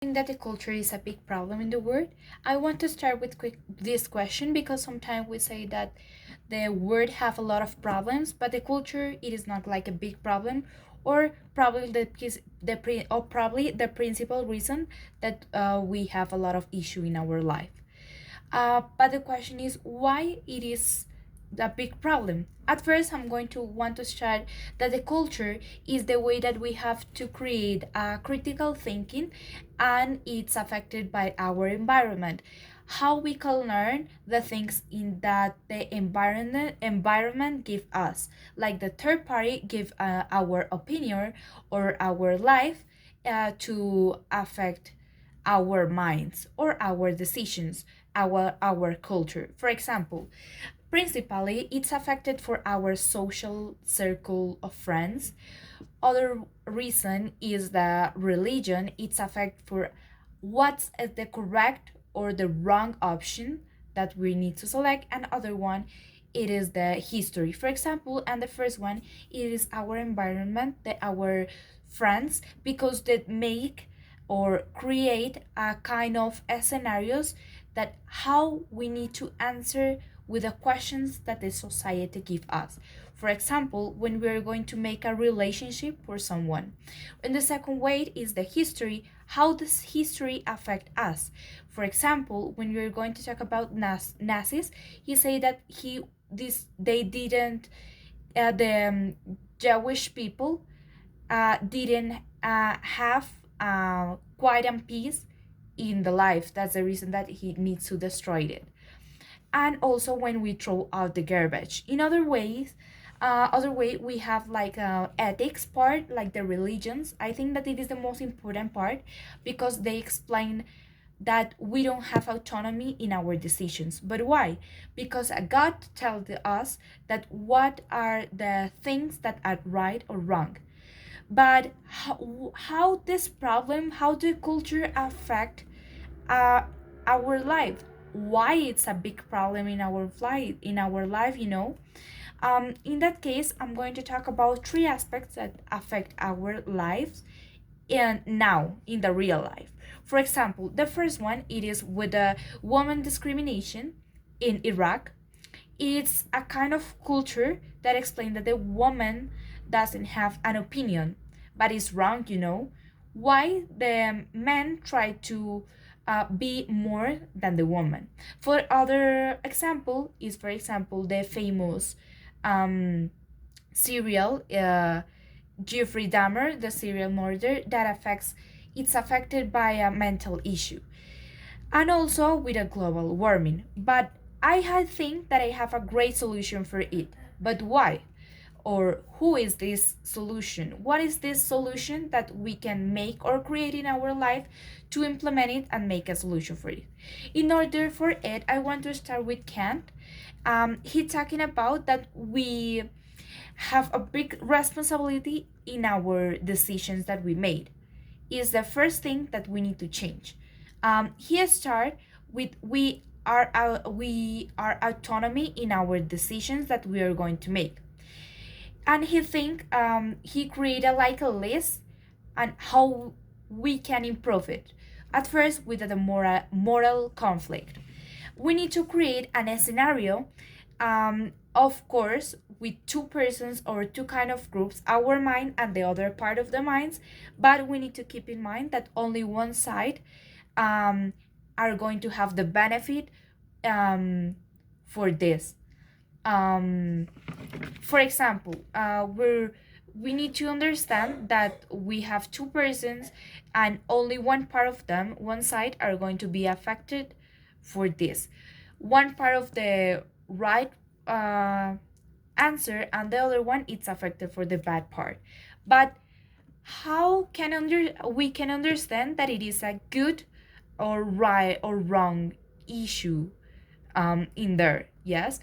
Think that the culture is a big problem in the world? I want to start with this question because sometimes we say that the world have a lot of problems, but the culture it is not like a big problem, or probably the principal reason that we have a lot of issue in our life. But the question is why it is a big problem. At first, I'm going to want to start that the culture is the way that we have to create a critical thinking, and it's affected by our environment. How we can learn the things in that the environment give us, like the third party give our opinion or our life to affect our minds or our decisions, our culture. For example, principally it's affected for our social circle of friends. Other reason is the religion. It's affect for what's the correct or the wrong option that we need to select. And other one, it is the history, for example. And the first one, it is our environment, our friends, because they make or create a kind of scenarios that how we need to answer with the questions that the society give us. For example, when we're going to make a relationship for someone. And the second way is the history. How does history affect us? For example, when we're going to talk about Nazis, he say that they didn't the Jewish people didn't have quiet and peace in the life. That's the reason that he needs to destroy it. And also when we throw out the garbage. In other ways, other way we have like ethics part, like the religions. I think that it is the most important part because they explain that we don't have autonomy in our decisions. But why? Because God tells us that what are the things that are right or wrong. But how this problem, how the culture affect uh, our life? Why it's a big problem in our life, in that case, I'm going to talk about three aspects that affect our lives and now in the real life. For example, the first one, it is with the woman discrimination in Iraq. It's a kind of culture that explains that the woman doesn't have an opinion, but it's wrong, Why the men try to be more than the woman. For other example is, for example, the famous um, serial Jeffrey Dahmer, the serial murder that affects. It's affected by a mental issue and also with a global warming. But I think that I have a great solution for it. But why? Or who is this solution? What is this solution that we can make or create in our life to implement it and make a solution for it? In order for it, I want to start with Kant. He's talking about that we have a big responsibility in our decisions that we made. Is the first thing that we need to change. He start with we are autonomy in our decisions that we are going to make, and he created like a list and how we can improve it. At first, with the moral conflict, we need to create an scenario, of course, with two persons or two kind of groups, our mind and the other part of the minds. But we need to keep in mind that only one side um, are going to have the benefit for this. um, for example, we need to understand that we have two persons and only one part of them, one side, are going to be affected for this. One part of the right answer and the other one it's affected for the bad part. But how can we can understand that it is a good or right or wrong issue in there. Yes,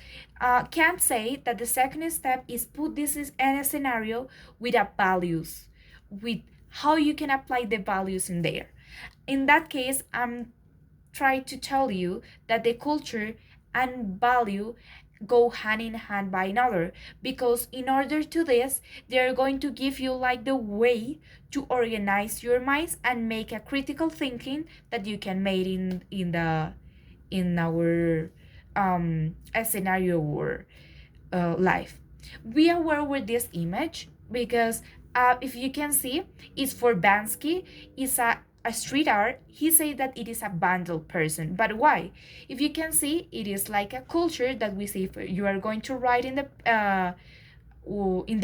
can say that the second step is put this in a scenario with a values, with how you can apply the values in there. In that case, I'm trying to tell you that the culture and value go hand in hand by another, because in order to this they're going to give you like the way to organize your minds and make a critical thinking that you can make in our a scenario or life. Be aware with this image because if you can see, it's for Bansky. It's a street art. He said that it is a vandal person, but why? If you can see, it is like a culture that we say, if you are going to write in the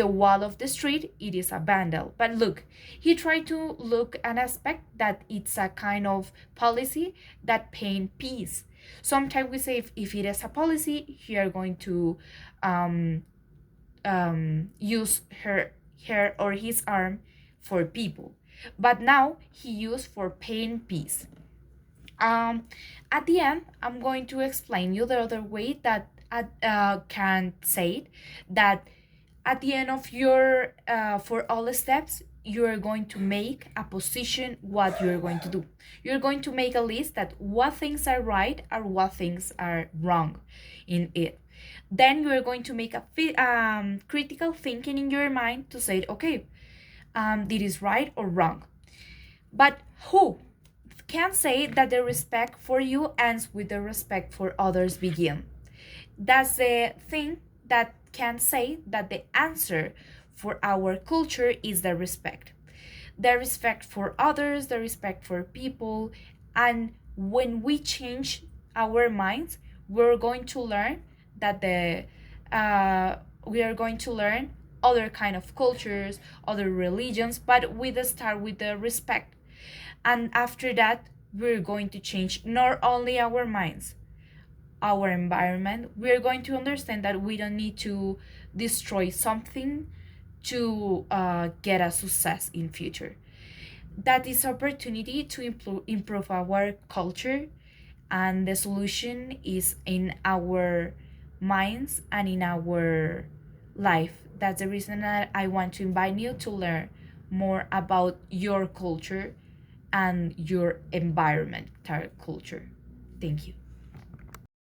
wall of the street, it is a vandal. But look, he tried to look an aspect that it's a kind of policy that paint peace. Sometimes we say, if it is a policy, he are going to um, use her or his arm for people, but now he used for paint peace. um at the end, I'm going to explain you the other way that can say it, that at the end of your for all the steps, you're going to make a position what you're going to do. You're going to make a list that what things are right or what things are wrong in it. Then you're going to make a critical thinking in your mind to say, okay, this is right or wrong. But who can say that the respect for you ends with the respect for others begin? That's the thing that can say that the answer for our culture is the respect for others, the respect for people. And when we change our minds, we're going to learn that we are going to learn other kind of cultures, other religions, but we start with the respect. And after that, we're going to change not only our minds, our environment. We're going to understand that we don't need to destroy something to get a success in future. That is opportunity to improve our culture, and the solution is in our minds and in our life. That's the reason that I want to invite you to learn more about your culture and your environmental culture. Thank you.